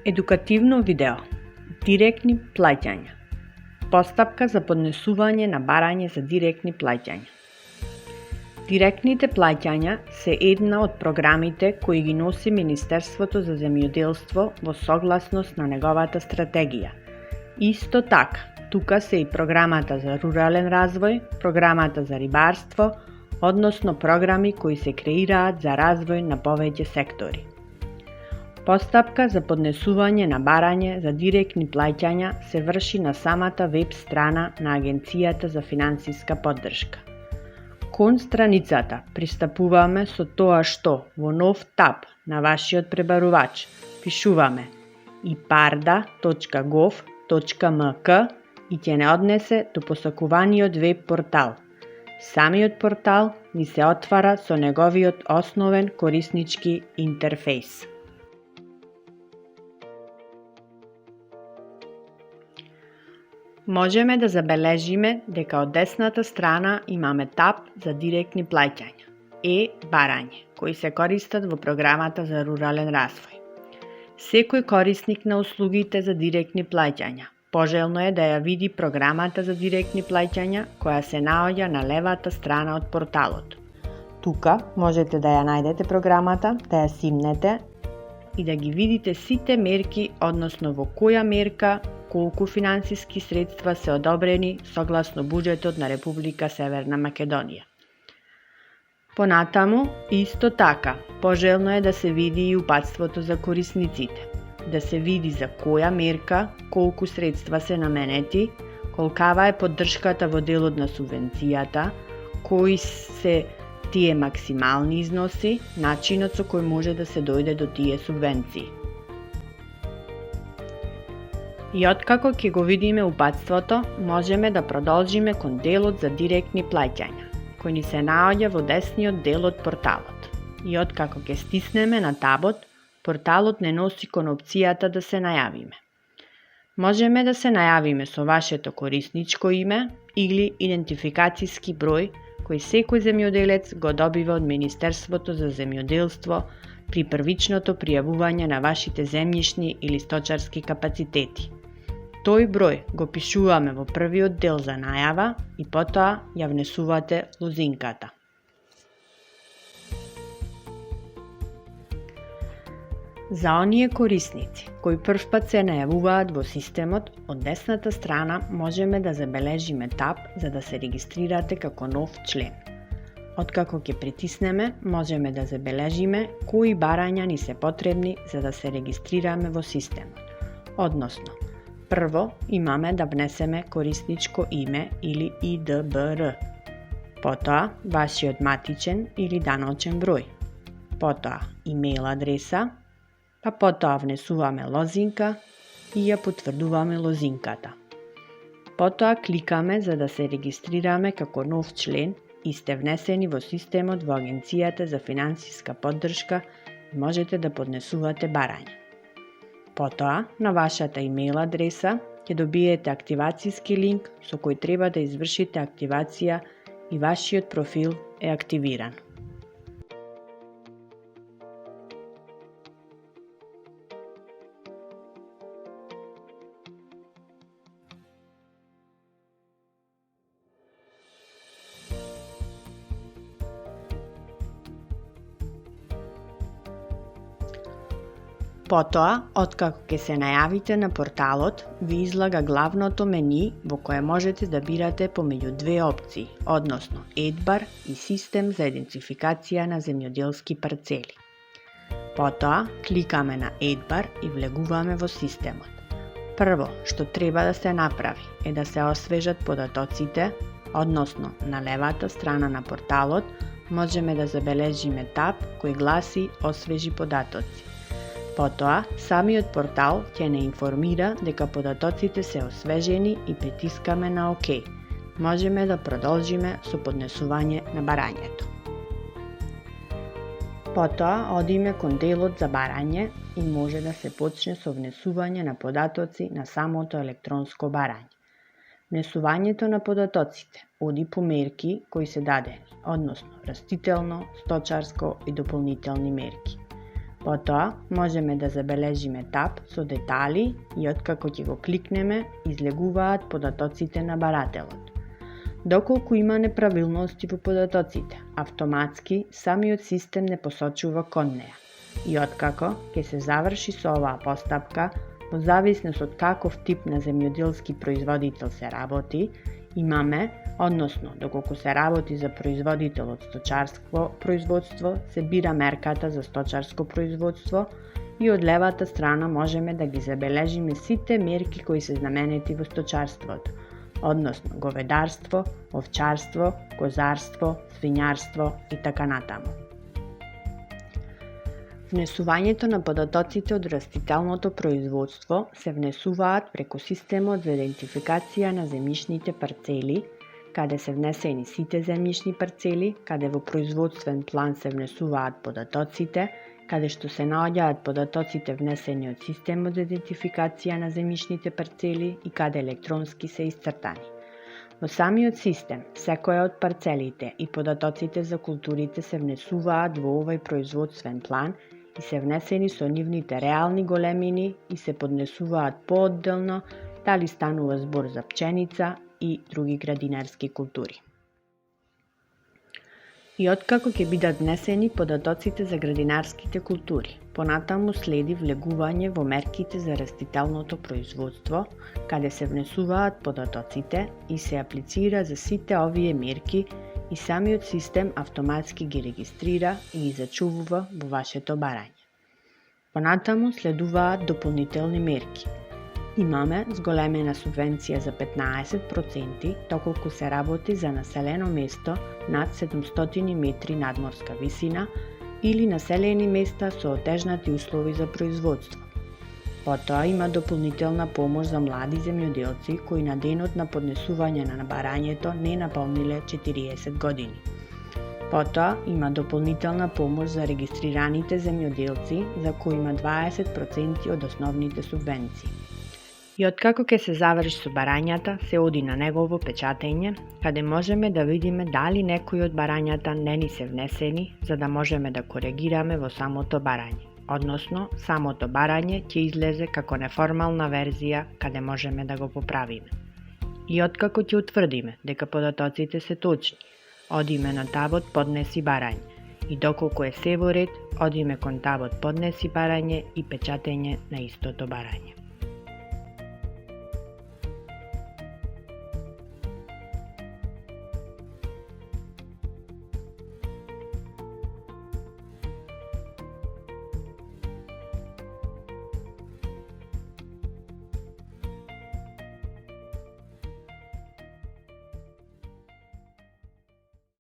Едукативно видео. Директни плаќања. Постапка за поднесување на барање за директни плаќања. Директните плаќања се една од програмите кои ги носи Министерството за земјоделство во согласност на неговата стратегија. Исто така, тука се и програмата за рурален развој, програмата за рибарство, односно програми кои се креираат за развој на повеќе сектори. Постапка за поднесување на барање за директни плаќања се врши на самата веб страна на Агенцијата за финансиска поддршка. Кон страницата пристапуваме со тоа што во нов таб на вашиот пребарувач пишуваме iparda.gov.mk и ќе не однесе до посакуваниот веб портал. Самиот портал ни се отвара со неговиот основен кориснички интерфејс. Можеме да забележиме дека од десната страна имаме таб за директни плаќања, барање, кои се користат во програмата за рурален развој. Секој корисник на услугите за директни плаќања пожелно е да ја види програмата за директни плаќања која се наоѓа на левата страна од порталот. Тука можете да ја најдете програмата, да ја симнете и да ги видите сите мерки, односно во која мерка колку финансиски средства се одобрени согласно буџетот на Република Северна Македонија. Понатаму, исто така, пожелно е да се види и упатството за корисниците, да се види за која мерка колку средства се наменети, колкава е поддршката во делот на субвенцијата, кои се тие максимални износи, начинот со кој може да се дојде до тие субвенции. И откако ќе го видиме упатството, можеме да продолжиме кон делот за директни плаќања, кој ни се наоѓа во десниот дел од порталот. И откако ќе стиснеме на табот, порталот не носи кон опцијата да се најавиме. Можеме да се најавиме со вашето корисничко име или идентификацијски број кој секој земјоделец го добива од Министерството за земјоделство при првичното пријавување на вашите земјишни или сточарски капацитети. Тој број го пишуваме во првиот дел за најава и потоа ја внесувате лозинката. За оние корисници кои првпат се најавуваат во системот, од десната страна можеме да забележиме таб за да се регистрирате како нов член. Откако ќе притиснеме, можеме да забележиме кои барања ни се потребни за да се регистрираме во системот. Односно, прво имаме да внесеме корисничко име или ИДБР, потоа вашиот матичен или даночен број, потоа имејл адреса, па потоа внесуваме лозинка и ја потврдуваме лозинката. Потоа кликаме за да се регистрираме како нов член и сте внесени во системот во Агенцијата за финансиска поддршка и можете да поднесувате барање. Потоа, на вашата имејл адреса ќе добиете активацијски линк со кој треба да извршите активација и вашиот профил е активиран. Потоа, откако ќе се најавите на порталот, ви излага главното мени во кое можете да бирате помеѓу две опции, односно едбар и систем за идентификација на земјоделски парцели. Потоа, кликаме на едбар и влегуваме во системот. Прво што треба да се направи е да се освежат податоците, односно на левата страна на порталот можеме да забележиме таб кој гласи Освежи податоци. Потоа, самиот портал ќе не информира дека податоците се освежени и притискаме на ОК. Можеме да продолжиме со поднесување на барањето. Потоа, одиме кон делот за барање и може да се почне со внесување на податоци на самото електронско барање. Внесувањето на податоците оди по мерки кои се дадени, односно растително, сточарско и дополнителни мерки. Потоа можеме да забележиме таб со детали и откако ќе го кликнеме, излегуваат податоците на барателот. Доколку има неправилности во податоците, автоматски самиот систем не посочува кон неа. И откако ќе се заврши со оваа постапка, во зависност од каков тип на земјоделски производител се работи, имаме, односно, доколку се работи за производител од сточарско производство, се бира мерката за сточарско производство и од левата страна можеме да ги забележиме сите мерки кои се знаменети во сточарството, односно говедарство, овчарство, козарство, свињарство и така натаму. Внесувањето на податоците од растителното производство се внесуваат преку системот за идентификација на земјишните парцели, каде се внесени сите земјишни парцели, каде во производствен план се внесуваат податоците, каде што се наоѓаат податоците внесени од системот за идентификација на земјишните парцели и каде електронски се исцртани. Во самиот систем, секоја од парцелите и податоците за културите се внесуваат во овој производствен план и се внесени со нивните реални големини и се поднесуваат поодделно, дали станува збор за пченица и други градинарски култури. И откако ќе бидат внесени податоците за градинарските култури, понатаму следи влегување во мерките за растителното производство, каде се внесуваат податоците и се аплицира за сите овие мерки и самиот систем автоматски ги регистрира и ги зачувува во вашето барање. Понатаму следуваат дополнителни мерки. Имаме зголемена субвенција за 15%, доколку се работи за населено место над 700 метри надморска висина или населени места со отежнати услови за производство. Потоа има дополнителна помош за млади земјоделци кои на денот на поднесување на барањето не наполниле 40 години. Потоа има дополнителна помош за регистрираните земјоделци за кои има 20% од основните субвенции. И откако ќе се заврши со барањата, се оди на негово печатење, каде можеме да видиме дали некои од барањата не ни се внесени, за да можеме да коригираме во самото барање. Односно, самото барање ќе излезе како неформална верзија каде можеме да го поправиме. И откако ќе утврдиме дека податоците се точни, одиме на табот поднеси барање. И доколку е се во ред, одиме кон табот поднеси барање и печатење на истото барање.